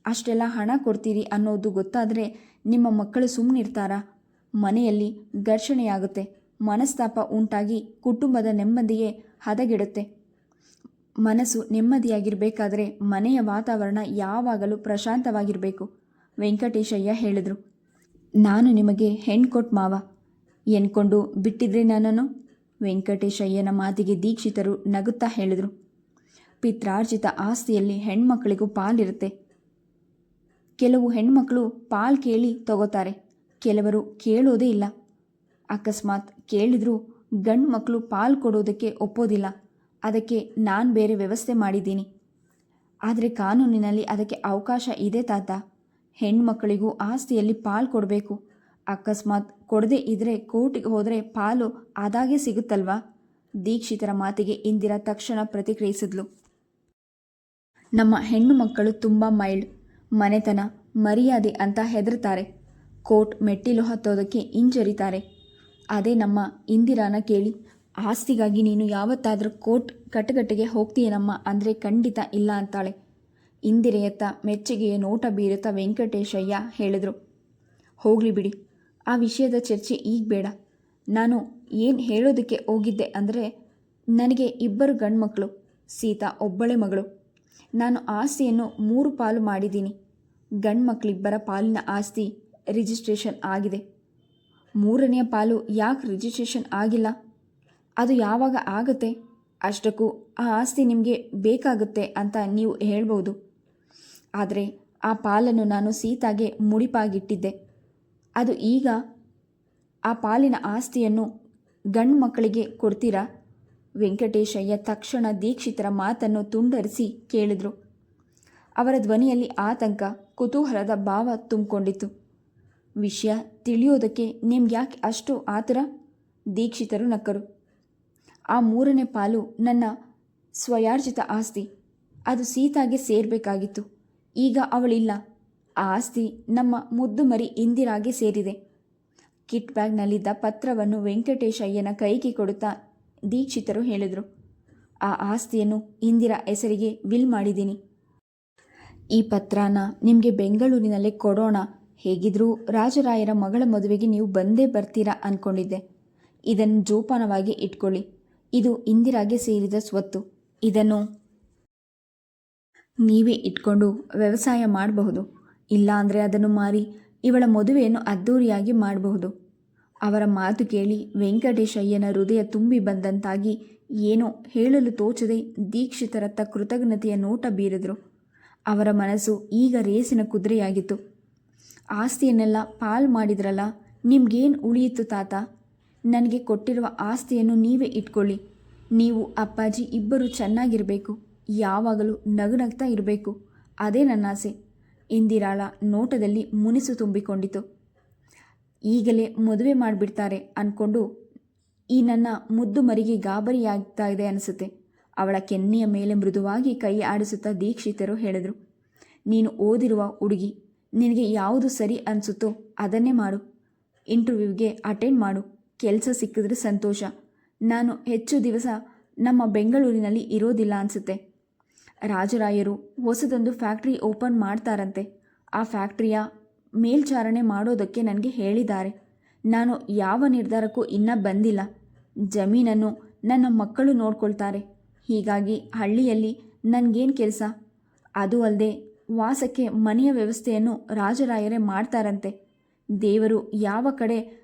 ಅಷ್ಟೆಲ್ಲ ಹಣ ಕೊಡ್ತೀರಿ ಅನ್ನೋದು ಗೊತ್ತಾದರೆ ನಿಮ್ಮ ಮಕ್ಕಳು ಸುಮ್ಮನಿರ್ತಾರಾ? ಮನೆಯಲ್ಲಿ ಘರ್ಷಣೆಯಾಗುತ್ತೆ, ಮನಸ್ತಾಪ ಉಂಟಾಗಿ ಕುಟುಂಬದ ನೆಮ್ಮದಿಗೆ ಹದಗೆಡುತ್ತೆ. ಮನಸ್ಸು ನೆಮ್ಮದಿಯಾಗಿರಬೇಕಾದ್ರೆ ಮನೆಯ ವಾತಾವರಣ ಯಾವಾಗಲೂ ಪ್ರಶಾಂತವಾಗಿರಬೇಕು. ವೆಂಕಟೇಶಯ್ಯ ಹೇಳಿದರು. ನಾನು ನಿಮಗೆ ಹೆಣ್ಣು ಕೊಟ್ಟು ಮಾವ ಎನ್ಕೊಂಡು ಬಿಟ್ಟಿದ್ರೆ ನನ್ನನ್ನು? ವೆಂಕಟೇಶಯ್ಯನ ಮಾತಿಗೆ ದೀಕ್ಷಿತರು ನಗುತ್ತಾ ಹೇಳಿದರು. ಪಿತ್ರಾರ್ಜಿತ ಆಸ್ತಿಯಲ್ಲಿ ಹೆಣ್ಮಕ್ಕಳಿಗೂ ಪಾಲಿರುತ್ತೆ. ಕೆಲವು ಹೆಣ್ಮಕ್ಕಳು ಪಾಲು ಕೇಳಿ ತಗೋತಾರೆ, ಕೆಲವರು ಕೇಳೋದೇ ಇಲ್ಲ. ಅಕಸ್ಮಾತ್ ಕೇಳಿದರೂ ಗಂಡು ಮಕ್ಕಳು ಪಾಲು ಕೊಡೋದಕ್ಕೆ ಒಪ್ಪೋದಿಲ್ಲ. ಅದಕ್ಕೆ ನಾನು ಬೇರೆ ವ್ಯವಸ್ಥೆ ಮಾಡಿದ್ದೀನಿ. ಆದರೆ ಕಾನೂನಿನಲ್ಲಿ ಅದಕ್ಕೆ ಅವಕಾಶ ಇದೆ ತಾತ. ಹೆಣ್ಮಕ್ಕಳಿಗೂ ಆಸ್ತಿಯಲ್ಲಿ ಪಾಲು ಕೊಡಬೇಕು. ಅಕಸ್ಮಾತ್ ಕೊಡದೇ ಇದ್ದರೆ ಕೋರ್ಟಿಗೆ ಹೋದರೆ ಪಾಲು ಆದಾಗೆ ಸಿಗುತ್ತಲ್ವಾ? ದೀಕ್ಷಿತರ ಮಾತಿಗೆ ಇಂದಿರಾ ತಕ್ಷಣ ಪ್ರತಿಕ್ರಿಯಿಸಿದ್ಲು. ನಮ್ಮ ಹೆಣ್ಣು ಮಕ್ಕಳು ತುಂಬ ಮೈಲ್ಡ್, ಮನೆತನ ಮರ್ಯಾದೆ ಅಂತ ಹೆದರ್ತಾರೆ. ಕೋರ್ಟ್ ಮೆಟ್ಟಿಲು ಹತ್ತೋದಕ್ಕೆ ಹಿಂಜರಿತಾರೆ. ಅದೇ ನಮ್ಮ ಇಂದಿರಾನ ಕೇಳಿ, ಆಸ್ತಿಗಾಗಿ ನೀನು ಯಾವತ್ತಾದರೂ ಕೋರ್ಟ್ ಕಟಕಟೆಗೆ ಹೋಗ್ತೀಯನಮ್ಮ ಅಂದರೆ ಖಂಡಿತ ಇಲ್ಲ ಅಂತಾಳೆ. ಇಂದಿರೆಯತ್ತ ಮೆಚ್ಚುಗೆಯ ನೋಟ ಬೀರುತ್ತಾ ವೆಂಕಟೇಶಯ್ಯ ಹೇಳಿದರು. ಹೋಗಲಿ ಬಿಡಿ, ಆ ವಿಷಯದ ಚರ್ಚೆ ಈಗ ಬೇಡ. ನಾನು ಏನು ಹೇಳೋದಕ್ಕೆ ಹೋಗಿದ್ದೆ ಅಂದರೆ, ನನಗೆ 2 ಗಂಡು ಮಕ್ಕಳು, ಸೀತಾ ಒಬ್ಬಳೆ ಮಗಳು. ನಾನು ಆಸ್ತಿಯನ್ನು 3 ಪಾಲು ಮಾಡಿದ್ದೀನಿ. ಗಂಡು ಮಕ್ಕಳಿಬ್ಬರ ಪಾಲಿನ ಆಸ್ತಿ ರಿಜಿಸ್ಟ್ರೇಷನ್ ಆಗಿದೆ. 3ನೇ ಪಾಲು ಯಾಕೆ ರಿಜಿಸ್ಟ್ರೇಷನ್ ಆಗಿಲ್ಲ? ಅದು ಯಾವಾಗ ಆಗುತ್ತೆ? ಅಷ್ಟಕ್ಕೂ ಆ ಆಸ್ತಿ ನಿಮಗೆ ಬೇಕಾಗುತ್ತೆ ಅಂತ ನೀವು ಹೇಳ್ಬೋದು. ಆದರೆ ಆ ಪಾಲನ್ನು ನಾನು ಸೀತಾಗೆ ಮುಡಿಪಾಗಿಟ್ಟಿದ್ದೆ. ಅದು ಈಗ ಆ ಪಾಲಿನ ಆಸ್ತಿಯನ್ನು ಗಂಡು ಮಕ್ಕಳಿಗೆ ಕೊಡ್ತೀರಾ? ವೆಂಕಟೇಶಯ್ಯ ತಕ್ಷಣ ದೀಕ್ಷಿತರ ಮಾತನ್ನು ತುಂಡರಿಸಿ ಕೇಳಿದರು. ಅವರ ಧ್ವನಿಯಲ್ಲಿ ಆತಂಕ, ಕುತೂಹಲದ ಭಾವ ತುಂಬಿಕೊಂಡಿತ್ತು. ವಿಷಯ ತಿಳಿಯೋದಕ್ಕೆ ನಿಮ್ಗ್ಯಾಕೆ ಅಷ್ಟು ಆತುರ? ದೀಕ್ಷಿತರು ನಕ್ಕರು. ಆ 3ನೇ ಪಾಲು ನನ್ನ ಸ್ವಯಾರ್ಜಿತ ಆಸ್ತಿ. ಅದು ಸೀತಾಗೆ ಸೇರಬೇಕಾಗಿತ್ತು. ಈಗ ಅವಳಿಲ್ಲ. ಆ ಆಸ್ತಿ ನಮ್ಮ ಮುದ್ದು ಮರಿ ಇಂದಿರಾಗೆ ಸೇರಿದೆ. ಕಿಟ್ ಬ್ಯಾಗ್ನಲ್ಲಿದ್ದ ಪತ್ರವನ್ನು ವೆಂಕಟೇಶಯ್ಯನ ಕೈಗೆ ಕೊಡುತ್ತಾ ದೀಕ್ಷಿತರು ಹೇಳಿದರು, ಆ ಆಸ್ತಿಯನ್ನು ಇಂದಿರಾ ಹೆಸರಿಗೆ ವಿಲ್ ಮಾಡಿದ್ದೀನಿ. ಈ ಪತ್ರನ ನಿಮಗೆ ಬೆಂಗಳೂರಿನಲ್ಲೇ ಕೊಡೋಣ. ಹೇಗಿದ್ರೂ ರಾಜರಾಯರ ಮಗಳ ಮದುವೆಗೆ ನೀವು ಬಂದೇ ಬರ್ತೀರಾ ಅಂದ್ಕೊಂಡಿದ್ದೆ. ಇದನ್ನು ಜೋಪಾನವಾಗಿ ಇಟ್ಕೊಳ್ಳಿ. ಇದು ಇಂದಿರಾಗೆ ಸೇರಿದ ಸ್ವತ್ತು. ಇದನ್ನು ನೀವೇ ಇಟ್ಕೊಂಡು ವ್ಯವಸಾಯ ಮಾಡಬಹುದು. ಇಲ್ಲಾಂದರೆ ಅದನ್ನು ಮಾರಿ ಇವಳ ಮದುವೆಯನ್ನು ಅದ್ಧೂರಿಯಾಗಿ ಮಾಡಬಹುದು. ಅವರ ಮಾತು ಕೇಳಿ ವೆಂಕಟೇಶಯ್ಯನ ಹೃದಯ ತುಂಬಿ ಬಂದಂತಾಗಿ ಏನೋ ಹೇಳಲು ತೋಚದೆ ದೀಕ್ಷಿತರತ್ತ ಕೃತಜ್ಞತೆಯ ನೋಟ ಬೀರಿದರು. ಅವರ ಮನಸ್ಸು ಈಗ ರೇಸಿನ ಕುದುರೆಯಾಗಿತ್ತು. ಆಸ್ತಿಯನ್ನೆಲ್ಲ ಪಾಲ್ ಮಾಡಿದ್ರಲ್ಲ, ನಿಮ್ಗೇನು ಉಳಿಯಿತು ತಾತ? ನನಗೆ ಕೊಟ್ಟಿರುವ ಆಸ್ತಿಯನ್ನು ನೀವೇ ಇಟ್ಕೊಳ್ಳಿ. ನೀವು ಅಪ್ಪಾಜಿ ಇಬ್ಬರು ಚೆನ್ನಾಗಿರಬೇಕು, ಯಾವಾಗಲೂ ನಗುನಗ್ತಾ ಇರಬೇಕು. ಅದೇ ನನ್ನ ಆಸೆ. ಇಂದಿರಾಳ ನೋಟದಲ್ಲಿ ಮುನಿಸು ತುಂಬಿಕೊಂಡಿತು. ಈಗಲೇ ಮದುವೆ ಮಾಡಿಬಿಡ್ತಾರೆ ಅಂದ್ಕೊಂಡು ಈ ನನ್ನ ಮುದ್ದು ಮರಿಗೆ ಗಾಬರಿಯಾಗ್ತಾ ಇದೆ ಅನಿಸುತ್ತೆ. ಅವಳ ಕೆನ್ನೆಯ ಮೇಲೆ ಮೃದುವಾಗಿ ಕೈ ಆಡಿಸುತ್ತಾ ದೀಕ್ಷಿತರು ಹೇಳಿದರು, ನೀನು ಓದಿರುವ ಹುಡುಗಿ, ನಿನಗೆ ಯಾವುದು ಸರಿ ಅನಿಸುತ್ತೋ ಅದನ್ನೇ ಮಾಡು. ಇಂಟರ್ವ್ಯೂಗೆ ಅಟೆಂಡ್ ಮಾಡು. ಕೆಲಸ ಸಿಕ್ಕಿದ್ರೆ ಸಂತೋಷ. ನಾನು ಹೆಚ್ಚು ದಿವಸ ನಮ್ಮ ಬೆಂಗಳೂರಿನಲ್ಲಿ ಇರೋದಿಲ್ಲ ಅನಿಸುತ್ತೆ. ರಾಜರಾಯರು ಹೊಸದೊಂದು ಫ್ಯಾಕ್ಟ್ರಿ ಓಪನ್ ಮಾಡ್ತಾರಂತೆ. ಆ ಫ್ಯಾಕ್ಟ್ರಿಯ ಮೇಲ್ಚಾರಣೆ ಮಾಡೋದಕ್ಕೆ ನನಗೆ ಹೇಳಿದ್ದಾರೆ. ನಾನು ಯಾವ ನಿರ್ಧಾರಕ್ಕೂ ಇನ್ನೂ ಬಂದಿಲ್ಲ. ಜಮೀನನ್ನು ನನ್ನ ಮಕ್ಕಳು ನೋಡ್ಕೊಳ್ತಾರೆ. ಹೀಗಾಗಿ ಹಳ್ಳಿಯಲ್ಲಿ ನನಗೇನು ಕೆಲಸ? ಅದು ಅಲ್ಲದೆ ವಾಸಕ್ಕೆ ಮನೆಯ ವ್ಯವಸ್ಥೆಯನ್ನು ರಾಜರಾಯರೇ ಮಾಡ್ತಾರಂತೆ. ದೇವರು ಯಾವ ಕಡೆ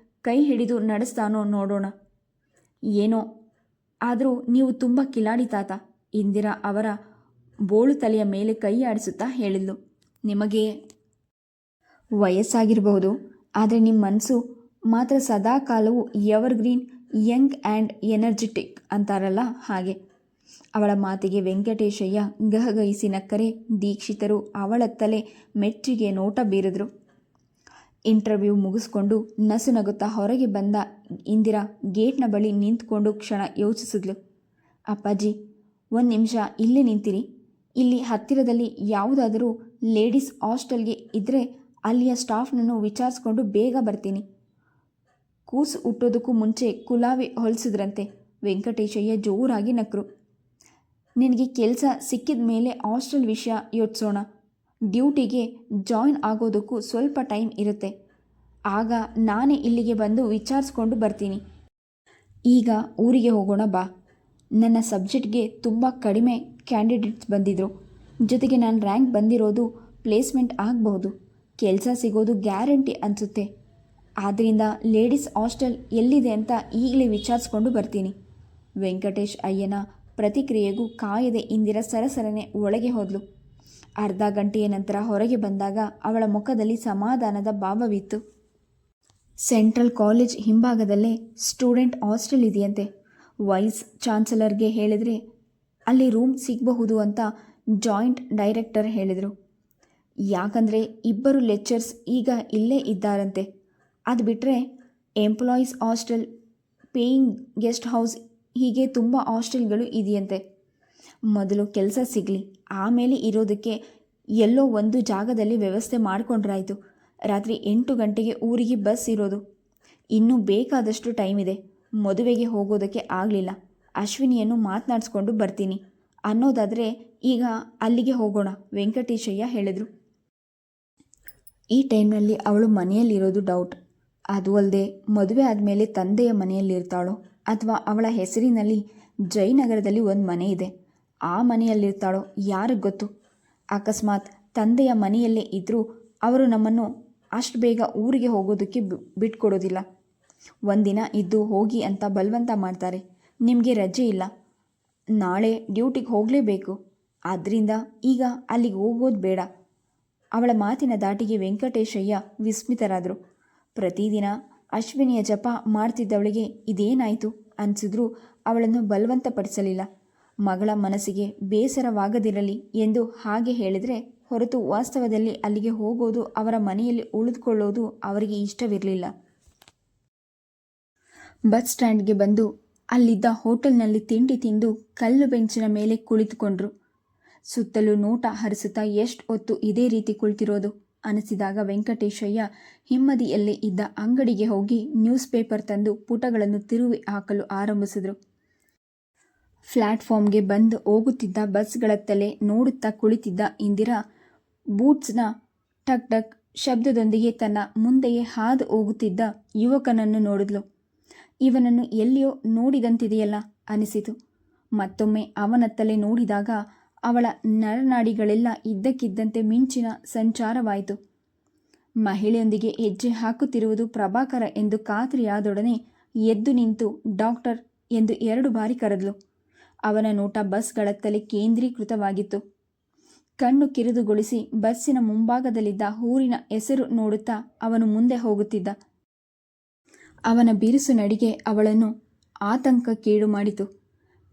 ಕೈ ಹಿಡಿದು ನಡೆಸ್ತಾನೋ ನೋಡೋಣ. ಏನೋ ಆದರೂ ನೀವು ತುಂಬ ಕಿಲಾಡಿ ತಾತ. ಇಂದಿರಾ ಅವರ ಬೋಳು ತಲೆಯ ಮೇಲೆ ಕೈ ಆಡಿಸುತ್ತಾ ಹೇಳಿದ್ಲು, ನಿಮಗೆ ವಯಸ್ಸಾಗಿರಬಹುದು, ಆದರೆ ನಿಮ್ಮ ಮನಸ್ಸು ಮಾತ್ರ ಸದಾ ಕಾಲವೂ ಎವರ್ಗ್ರೀನ್, ಯಂಗ್ ಆ್ಯಂಡ್ ಎನರ್ಜೆಟಿಕ್ ಅಂತಾರಲ್ಲ ಹಾಗೆ. ಅವಳ ಮಾತಿಗೆ ವೆಂಕಟೇಶಯ್ಯ ಗಹಗಹಿಸಿ ನಕ್ಕರೆ ದೀಕ್ಷಿತರು ಅವಳತ್ತಲೇ ಮೆಚ್ಚುಗೆ ನೋಟ ಬೀರಿದ್ರು. ಇಂಟರ್ವ್ಯೂ ಮುಗಿಸ್ಕೊಂಡು ನಸುನಗುತ್ತಾ ಹೊರಗೆ ಬಂದ ಇಂದಿರಾ ಗೇಟ್ನ ಬಳಿ ನಿಂತ್ಕೊಂಡು ಕ್ಷಣ ಯೋಚಿಸಿದ್ಲು. ಅಪ್ಪಾಜಿ, ಒಂದು ನಿಮಿಷ ಇಲ್ಲೇ ನಿಂತಿರಿ. ಇಲ್ಲಿ ಹತ್ತಿರದಲ್ಲಿ ಯಾವುದಾದರೂ ಲೇಡೀಸ್ ಹಾಸ್ಟೆಲ್ಗೆ ಇದ್ದರೆ ಅಲ್ಲಿಯ ಸ್ಟಾಫ್ನನ್ನು ವಿಚಾರಿಸ್ಕೊಂಡು ಬೇಗ ಬರ್ತೀನಿ. ಕೂಸು ಹುಟ್ಟೋದಕ್ಕೂ ಮುಂಚೆ ಕುಲಾವಿ ಹೊಲಿಸಿದ್ರಂತೆ. ವೆಂಕಟೇಶಯ್ಯ ಜೋರಾಗಿ ನಕ್ಕರು. ನಿನಗೆ ಕೆಲಸ ಸಿಕ್ಕಿದ ಮೇಲೆ ಹಾಸ್ಟೆಲ್ ವಿಷಯ ಯೋಚಿಸೋಣ. ಡ್ಯೂಟಿಗೆ ಜಾಯಿನ್ ಆಗೋದಕ್ಕೂ ಸ್ವಲ್ಪ ಟೈಮ್ ಇರುತ್ತೆ. ಆಗ ನಾನೇ ಇಲ್ಲಿಗೆ ಬಂದು ವಿಚಾರಿಸ್ಕೊಂಡು ಬರ್ತೀನಿ. ಈಗ ಊರಿಗೆ ಹೋಗೋಣ ಬಾ. ನನ್ನ ಸಬ್ಜೆಕ್ಟ್ಗೆ ತುಂಬ ಕಡಿಮೆ ಕ್ಯಾಂಡಿಡೇಟ್ಸ್ ಬಂದಿದ್ದರು. ಜೊತೆಗೆ ನಾನು ರ್ಯಾಂಕ್ ಬಂದಿರೋದು ಪ್ಲೇಸ್ಮೆಂಟ್ ಆಗಬಹುದು. ಕೆಲಸ ಸಿಗೋದು ಗ್ಯಾರಂಟಿ ಅನಿಸುತ್ತೆ. ಆದ್ದರಿಂದ ಲೇಡೀಸ್ ಹಾಸ್ಟೆಲ್ ಎಲ್ಲಿದೆ ಅಂತ ಈಗಲೇ ವಿಚಾರಿಸ್ಕೊಂಡು ಬರ್ತೀನಿ. ವೆಂಕಟೇಶ್ ಅಯ್ಯನ ಪ್ರತಿಕ್ರಿಯೆಗೂ ಕಾಯದೆ ಇಂದಿರಾ ಸರಸರನೆ ಒಳಗೆ ಹೋದ್ಲು. ಅರ್ಧ ಗಂಟೆಯ ನಂತರ ಹೊರಗೆ ಬಂದಾಗ ಅವಳ ಮುಖದಲ್ಲಿ ಸಮಾಧಾನದ ಭಾವವಿತ್ತು. ಸೆಂಟ್ರಲ್ ಕಾಲೇಜ್ ಹಿಂಭಾಗದಲ್ಲೇ ಸ್ಟೂಡೆಂಟ್ ಹಾಸ್ಟೆಲ್ ಇದೆಯಂತೆ. ವೈಸ್ ಚಾನ್ಸಲರ್ಗೆ ಹೇಳಿದರೆ ಅಲ್ಲಿ ರೂಮ್ ಸಿಗಬಹುದು ಅಂತ ಜಾಯಿಂಟ್ ಡೈರೆಕ್ಟರ್ ಹೇಳಿದರು. ಯಾಕಂದರೆ ಇಬ್ಬರು ಲೆಕ್ಚರ್ಸ್ ಈಗ ಇಲ್ಲೇ ಇದ್ದಾರಂತೆ. ಅದು ಬಿಟ್ಟರೆ employees hostel, paying guest house, ಹೀಗೆ ತುಂಬ ಹಾಸ್ಟೆಲ್ಗಳು ಇದೆಯಂತೆ. ಮೊದಲು ಕೆಲಸ ಸಿಗಲಿ, ಆಮೇಲೆ ಇರೋದಕ್ಕೆ ಎಲ್ಲೋ ಒಂದು ಜಾಗದಲ್ಲಿ ವ್ಯವಸ್ಥೆ ಮಾಡಿಕೊಂಡ್ರಾಯ್ತು. ರಾತ್ರಿ 8 ಗಂಟೆಗೆ ಊರಿಗೆ ಬಸ್ ಇರೋದು. ಇನ್ನೂ ಬೇಕಾದಷ್ಟು ಟೈಮ್ ಇದೆ. ಮದುವೆಗೆ ಹೋಗೋದಕ್ಕೆ ಆಗಲಿಲ್ಲ. ಅಶ್ವಿನಿಯನ್ನು ಮಾತನಾಡಿಸ್ಕೊಂಡು ಬರ್ತೀನಿ ಅನ್ನೋದಾದರೆ ಈಗ ಅಲ್ಲಿಗೆ ಹೋಗೋಣ, ವೆಂಕಟೇಶಯ್ಯ ಹೇಳಿದರು. ಈ ಟೈಮ್ನಲ್ಲಿ ಅವಳು ಮನೆಯಲ್ಲಿರೋದು ಡೌಟ್. ಅದು ಅಲ್ಲದೆ ಮದುವೆ ಆದಮೇಲೆ ತಂದೆಯ ಮನೆಯಲ್ಲಿರ್ತಾಳೋ ಅಥವಾ ಅವಳ ಹೆಸರಿನಲ್ಲಿ ಜಯನಗರದಲ್ಲಿ ಒಂದು ಮನೆ ಇದೆ, ಆ ಮನೆಯಲ್ಲಿರ್ತಾಳೋ ಯಾರಿಗೆ ಗೊತ್ತು. ಅಕಸ್ಮಾತ್ ತಂದೆಯ ಮನೆಯಲ್ಲೇ ಇದ್ದರೂ ಅವರು ನಮ್ಮನ್ನು ಅಷ್ಟು ಬೇಗ ಊರಿಗೆ ಹೋಗೋದಕ್ಕೆ ಬಿಟ್ಕೊಡೋದಿಲ್ಲ. ಒಂದಿನ ಇದ್ದು ಹೋಗಿ ಅಂತ ಬಲವಂತ ಮಾಡ್ತಾರೆ. ನಿಮಗೆ ರಜೆ ಇಲ್ಲ, ನಾಳೆ ಡ್ಯೂಟಿಗೆ ಹೋಗಲೇಬೇಕು. ಆದ್ದರಿಂದ ಈಗ ಅಲ್ಲಿಗೆ ಹೋಗೋದು ಬೇಡ. ಅವಳ ಮಾತಿನ ದಾಟಿಗೆ ವೆಂಕಟೇಶಯ್ಯ ವಿಸ್ಮಿತರಾದರು. ಪ್ರತಿದಿನ ಅಶ್ವಿನಿಯ ಜಪ ಮಾಡ್ತಿದ್ದವಳಿಗೆ ಇದೇನಾಯಿತು ಅನಿಸಿದ್ರೂ ಅವಳನ್ನು ಬಲವಂತಪಡಿಸಲಿಲ್ಲ. ಮಗಳ ಮನಸ್ಸಿಗೆ ಬೇಸರವಾಗದಿರಲಿ ಎಂದು ಹಾಗೆ ಹೇಳಿದರೆ ಹೊರತು ವಾಸ್ತವದಲ್ಲಿ ಅಲ್ಲಿಗೆ ಹೋಗೋದು, ಅವರ ಮನೆಯಲ್ಲಿ ಉಳಿದುಕೊಳ್ಳೋದು ಅವರಿಗೆ ಇಷ್ಟವಿರಲಿಲ್ಲ. ಬಸ್ ಸ್ಟ್ಯಾಂಡ್ಗೆ ಬಂದು ಅಲ್ಲಿದ್ದ ಹೋಟೆಲ್ನಲ್ಲಿ ತಿಂಡಿ ತಿಂದು ಕಲ್ಲು ಬೆಂಚಿನ ಮೇಲೆ ಕುಳಿತುಕೊಂಡ್ರು. ಸುತ್ತಲೂ ನೋಟ ಹರಿಸುತ್ತಾ ಎಷ್ಟು ಹೊತ್ತು ಇದೇ ರೀತಿ ಕುಳಿತಿರೋದು, ಅನಿಸಿದಾಗ ವೆಂಕಟೇಶಯ್ಯ ಹಿಂಬದಿಯಲ್ಲೇ ಇದ್ದ ಅಂಗಡಿಗೆ ಹೋಗಿ ನ್ಯೂಸ್ ಪೇಪರ್ ತಂದು ಪುಟಗಳನ್ನು ತಿರುವಿ ಹಾಕಲು ಆರಂಭಿಸಿದರು. ಪ್ಲ್ಯಾಟ್ಫಾರ್ಮ್ಗೆ ಬಂದು ಹೋಗುತ್ತಿದ್ದ ಬಸ್ಗಳತ್ತಲೇ ನೋಡುತ್ತಾ ಕುಳಿತಿದ್ದ ಇಂದಿರಾ ಬೂಟ್ಸ್ನ ಟಕ್ ಟಕ್ ಶಬ್ದದೊಂದಿಗೆ ತನ್ನ ಮುಂದೆಯೇ ಹಾದು ಹೋಗುತ್ತಿದ್ದ ಯುವಕನನ್ನು ನೋಡಿದ್ಲು. ಇವನನ್ನು ಎಲ್ಲಿಯೋ ನೋಡಿದಂತಿದೆಯಲ್ಲ ಅನಿಸಿತು. ಮತ್ತೊಮ್ಮೆ ಅವನತ್ತಲೇ ನೋಡಿದಾಗ ಅವಳ ನರನಾಡಿಗಳೆಲ್ಲ ಇದ್ದಕ್ಕಿದ್ದಂತೆ ಮಿಂಚಿನ ಸಂಚಾರವಾಯಿತು. ಮಹಿಳೆಯೊಂದಿಗೆ ಹೆಜ್ಜೆ ಹಾಕುತ್ತಿರುವುದು ಪ್ರಭಾಕರ ಎಂದು ಖಾತ್ರಿಯಾದೊಡನೆ ಎದ್ದು ನಿಂತು ಡಾಕ್ಟರ್ ಎಂದು 2 ಬಾರಿ ಕರೆದ್ಲು. ಅವನ ನೋಟ ಬಸ್ಗಳತ್ತಲೇ ಕೇಂದ್ರೀಕೃತವಾಗಿತ್ತು. ಕಣ್ಣು ಕಿರಿದುಗೊಳಿಸಿ ಬಸ್ಸಿನ ಮುಂಭಾಗದಲ್ಲಿದ್ದ ಊರಿನ ಹೆಸರು ನೋಡುತ್ತಾ ಅವನು ಮುಂದೆ ಹೋಗುತ್ತಿದ್ದ. ಅವನ ಬಿರುಸು ನಡಿಗೆ ಅವಳನ್ನು ಆತಂಕಕ್ಕೀಡು ಮಾಡಿತು.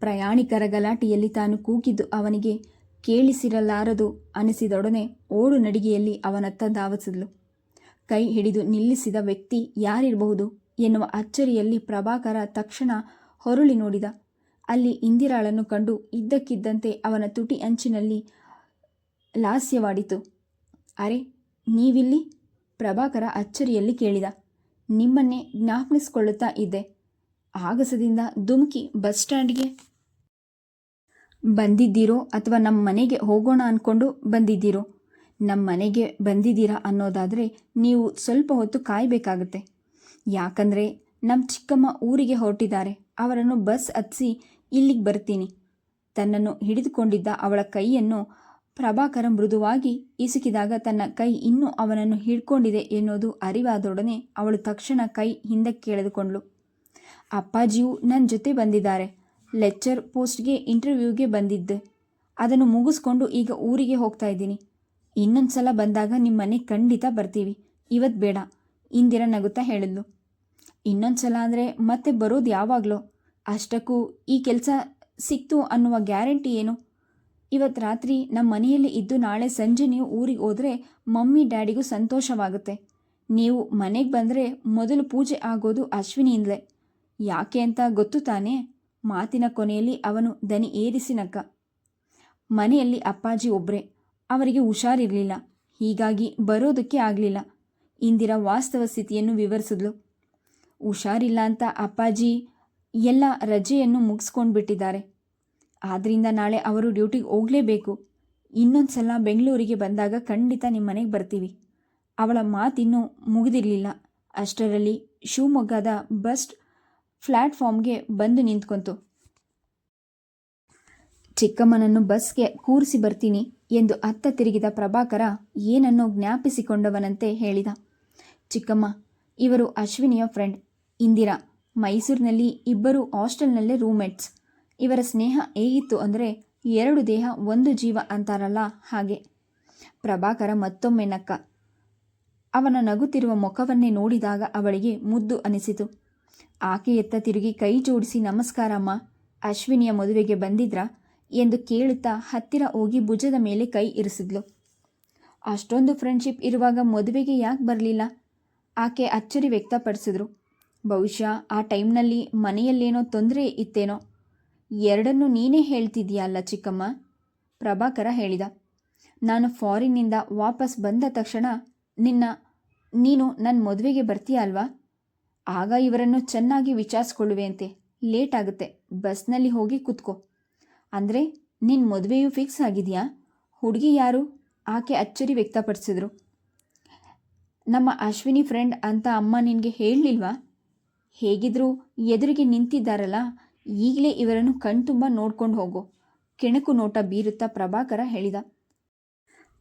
ಪ್ರಯಾಣಿಕರ ಗಲಾಟೆಯಲ್ಲಿ ತಾನು ಕೂಗಿದ್ದು ಅವನಿಗೆ ಕೇಳಿಸಿರಲಾರದು ಅನಿಸಿದೊಡನೆ ಓಡು ನಡಿಗೆಯಲ್ಲಿ ಅವನತ್ತ ಧಾವಿಸಿದ್ಲು. ಕೈ ಹಿಡಿದು ನಿಲ್ಲಿಸಿದ ವ್ಯಕ್ತಿ ಯಾರಿರಬಹುದು ಎನ್ನುವ ಅಚ್ಚರಿಯಲ್ಲಿ ಪ್ರಭಾಕರ ತಕ್ಷಣ ಹೊರಳಿ ನೋಡಿದ. ಅಲ್ಲಿ ಇಂದಿರಾಳನ್ನು ಕಂಡು ಇದ್ದಕ್ಕಿದ್ದಂತೆ ಅವನ ತುಟಿ ಅಂಚಿನಲ್ಲಿ ಲಾಸ್ಯವಾಡಿತು. ಅರೆ, ನೀವಿಲ್ಲಿ? ಪ್ರಭಾಕರ ಅಚ್ಚರಿಯಲ್ಲಿ ಕೇಳಿದ. ನಿಮ್ಮನ್ನೇ ಜ್ಞಾಪಿಸಿಕೊಳ್ಳುತ್ತಾ ಇದ್ದೆ. ಆಗಸದಿಂದ ಧುಮುಕಿ ಬಸ್ ಸ್ಟ್ಯಾಂಡ್ಗೆ ಬಂದಿದ್ದೀರೋ ಅಥವಾ ನಮ್ಮ ಮನೆಗೆ ಹೋಗೋಣ ಅಂದ್ಕೊಂಡು ಬಂದಿದ್ದೀರೋ? ನಮ್ಮ ಮನೆಗೆ ಬಂದಿದ್ದೀರಾ ಅನ್ನೋದಾದರೆ ನೀವು ಸ್ವಲ್ಪ ಹೊತ್ತು ಕಾಯಬೇಕಾಗುತ್ತೆ. ಯಾಕಂದರೆ ನಮ್ಮ ಚಿಕ್ಕಮ್ಮ ಊರಿಗೆ ಹೊರಟಿದ್ದಾರೆ. ಅವರನ್ನು ಬಸ್ ಹತ್ತಿಸಿ ಇಲ್ಲಿಗೆ ಬರ್ತೀನಿ. ತನ್ನನ್ನು ಹಿಡಿದುಕೊಂಡಿದ್ದ ಅವಳ ಕೈಯನ್ನು ಪ್ರಭಾಕರ ಮೃದುವಾಗಿ ಇಸುಕಿದಾಗ ತನ್ನ ಕೈ ಇನ್ನೂ ಅವನನ್ನು ಹಿಡ್ಕೊಂಡಿದೆ ಎನ್ನುವುದು ಅರಿವಾದೊಡನೆ ಅವಳು ತಕ್ಷಣ ಕೈ ಹಿಂದಕ್ಕೆ ಎಳೆದುಕೊಂಡ್ಳು. ಅಪ್ಪಾಜಿಯು ನನ್ನ ಜೊತೆ ಬಂದಿದ್ದಾರೆ. ಲೆಕ್ಚರ್ ಪೋಸ್ಟ್ಗೆ ಇಂಟರ್ವ್ಯೂಗೆ ಬಂದಿದ್ದೆ. ಅದನ್ನು ಮುಗಿಸ್ಕೊಂಡು ಈಗ ಊರಿಗೆ ಹೋಗ್ತಾ ಇದ್ದೀನಿ. ಇನ್ನೊಂದು ಸಲ ಬಂದಾಗ ನಿಮ್ಮ ಮನೆಗೆ ಖಂಡಿತ ಬರ್ತೀವಿ. ಇವತ್ತು ಬೇಡ, ಇಂದಿರಾ ನಗುತ್ತಾ ಹೇಳಿದ್ಲು. ಇನ್ನೊಂದು ಸಲ ಅಂದರೆ ಮತ್ತೆ ಬರೋದು ಯಾವಾಗಲೋ? ಅಷ್ಟಕ್ಕೂ ಈ ಕೆಲಸ ಸಿಕ್ತು ಅನ್ನುವ ಗ್ಯಾರಂಟಿ ಏನು? ಇವತ್ತು ರಾತ್ರಿ ನಮ್ಮ ಮನೆಯಲ್ಲಿ ಇದ್ದು ನಾಳೆ ಸಂಜೆ ನೀವು ಊರಿಗೆ ಹೋದರೆ ಮಮ್ಮಿ ಡ್ಯಾಡಿಗೂ ಸಂತೋಷವಾಗುತ್ತೆ. ನೀವು ಮನೆಗೆ ಬಂದರೆ ಮೊದಲು ಪೂಜೆ ಆಗೋದು ಅಶ್ವಿನಿಯಿಂದಲೇ. ಯಾಕೆ ಅಂತ ಗೊತ್ತು ತಾನೇ? ಮಾತಿನ ಕೊನೆಯಲ್ಲಿ ಅವನು ದನಿ ಏರಿಸಿ ನಕ್ಕ. ಮನೆಯಲ್ಲಿ ಅಪ್ಪಾಜಿ ಒಬ್ಬರೇ. ಅವರಿಗೆ ಹುಷಾರಿರಲಿಲ್ಲ. ಹೀಗಾಗಿ ಬರೋದಕ್ಕೆ ಆಗಲಿಲ್ಲ. ಇಂದಿರಾ ವಾಸ್ತವ ಸ್ಥಿತಿಯನ್ನು ವಿವರಿಸಿದ್ಲು. ಹುಷಾರಿಲ್ಲ ಅಂತ ಅಪ್ಪಾಜಿ ಎಲ್ಲ ರಜೆಯನ್ನು ಮುಗಿಸ್ಕೊಂಡು ಬಿಟ್ಟಿದ್ದಾರೆ. ಆದ್ದರಿಂದ ನಾಳೆ ಅವರು ಡ್ಯೂಟಿಗೆ ಹೋಗಲೇಬೇಕು. ಇನ್ನೊಂದು ಸಲ ಬೆಂಗಳೂರಿಗೆ ಬಂದಾಗ ಖಂಡಿತ ನಿಮ್ಮ ಮನೆಗೆ ಬರ್ತೀವಿ. ಅವಳ ಮಾತಿನ್ನೂ ಮುಗಿದಿರಲಿಲ್ಲ. ಅಷ್ಟರಲ್ಲಿ ಶಿವಮೊಗ್ಗದ ಬಸ್ ಪ್ಲ್ಯಾಟ್ಫಾರ್ಮ್ಗೆ ಬಂದು ನಿಂತ್ಕೊಂತು. ಚಿಕ್ಕಮ್ಮನನ್ನು ಬಸ್ಗೆ ಕೂರಿಸಿ ಬರ್ತೀನಿ ಎಂದು ಅತ್ತ ತಿರುಗಿದ ಪ್ರಭಾಕರ ಏನನ್ನೋ ಜ್ಞಾಪಿಸಿಕೊಂಡವನಂತೆ ಹೇಳಿದ. ಚಿಕ್ಕಮ್ಮ, ಇವರು ಅಶ್ವಿನಿಯ ಫ್ರೆಂಡ್ ಇಂದಿರಾ. ಮೈಸೂರಿನಲ್ಲಿ ಇಬ್ಬರು ಹಾಸ್ಟೆಲ್ನಲ್ಲೇ ರೂಮ್ಮೇಟ್ಸ್. ಇವರ ಸ್ನೇಹ ಹೇಗಿತ್ತು ಅಂದರೆ 2 ದೇಹ 1 ಜೀವ ಅಂತಾರಲ್ಲ ಹಾಗೆ. ಪ್ರಭಾಕರ ಮತ್ತೊಮ್ಮೆ ನಕ್ಕ. ಅವನ ನಗುತ್ತಿರುವ ಮುಖವನ್ನೇ ನೋಡಿದಾಗ ಅವಳಿಗೆ ಮುದ್ದು ಅನಿಸಿತು. ಆಕೆಯತ್ತ ತಿರುಗಿ ಕೈ ಜೋಡಿಸಿ ನಮಸ್ಕಾರಮ್ಮ, ಅಶ್ವಿನಿಯ ಮದುವೆಗೆ ಬಂದಿದ್ರಾ ಎಂದು ಕೇಳುತ್ತಾ ಹತ್ತಿರ ಹೋಗಿ ಭುಜದ ಮೇಲೆ ಕೈ ಇರಿಸಿದ್ಲು. ಅಷ್ಟೊಂದು ಫ್ರೆಂಡ್ಶಿಪ್ ಇರುವಾಗ ಮದುವೆಗೆ ಯಾಕೆ ಬರಲಿಲ್ಲ? ಆಕೆ ಅಚ್ಚರಿ ವ್ಯಕ್ತಪಡಿಸಿದ್ರು. ಬಹುಶಃ ಆ ಟೈಮ್ನಲ್ಲಿ ಮನೆಯಲ್ಲೇನೋ ತೊಂದರೆ ಇತ್ತೇನೋ. ಎರಡನ್ನೂ ನೀನೇ ಹೇಳ್ತಿದ್ದೀಯ ಅಲ್ಲ ಚಿಕ್ಕಮ್ಮ? ಪ್ರಭಾಕರ ಹೇಳಿದ. ನಾನು ಫಾರಿನ್ನಿಂದ ವಾಪಸ್ ಬಂದ ತಕ್ಷಣ ನೀನು ನನ್ನ ಮದುವೆಗೆ ಬರ್ತೀಯ ಅಲ್ವಾ? ಆಗ ಇವರನ್ನು ಚೆನ್ನಾಗಿ ವಿಚಾರಿಸ್ಕೊಳ್ಳುವೆಯಂತೆ. ಲೇಟ್ ಆಗುತ್ತೆ, ಬಸ್ನಲ್ಲಿ ಹೋಗಿ ಕೂತ್ಕೋ. ಅಂದರೆ ನಿನ್ನ ಮದುವೆಯೂ ಫಿಕ್ಸ್ ಆಗಿದೆಯಾ? ಹುಡುಗಿ ಯಾರು? ಆಕೆ ಅಚ್ಚರಿ ವ್ಯಕ್ತಪಡಿಸಿದ್ರು. ನಮ್ಮ ಅಶ್ವಿನಿ ಫ್ರೆಂಡ್ ಅಂತ ಅಮ್ಮ ನಿನಗೆ ಹೇಳಲಿಲ್ವಾ? ಹೇಗಿದ್ರೂ ಎದುರಿಗೆ ನಿಂತಿದ್ದಾರಲ್ಲ, ಈಗಲೇ ಇವರನ್ನು ಕಣ್ತುಂಬ ನೋಡ್ಕೊಂಡು ಹೋಗೋ. ಕೆಣಕು ನೋಟ ಬೀರುತ್ತಾ ಪ್ರಭಾಕರ ಹೇಳಿದ.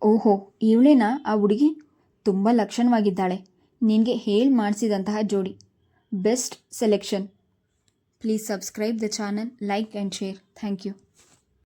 ಓಹೋ, ಇವಳೇನಾ ಆ ಹುಡುಗಿ? ತುಂಬ ಲಕ್ಷಣವಾಗಿದ್ದಾಳೆ. ನಿನಗೆ ಹೇಳಿ ಮಾಡಿಸಿದಂತಹ ಜೋಡಿ. Best selection. Please subscribe the channel, like and share. Thank you.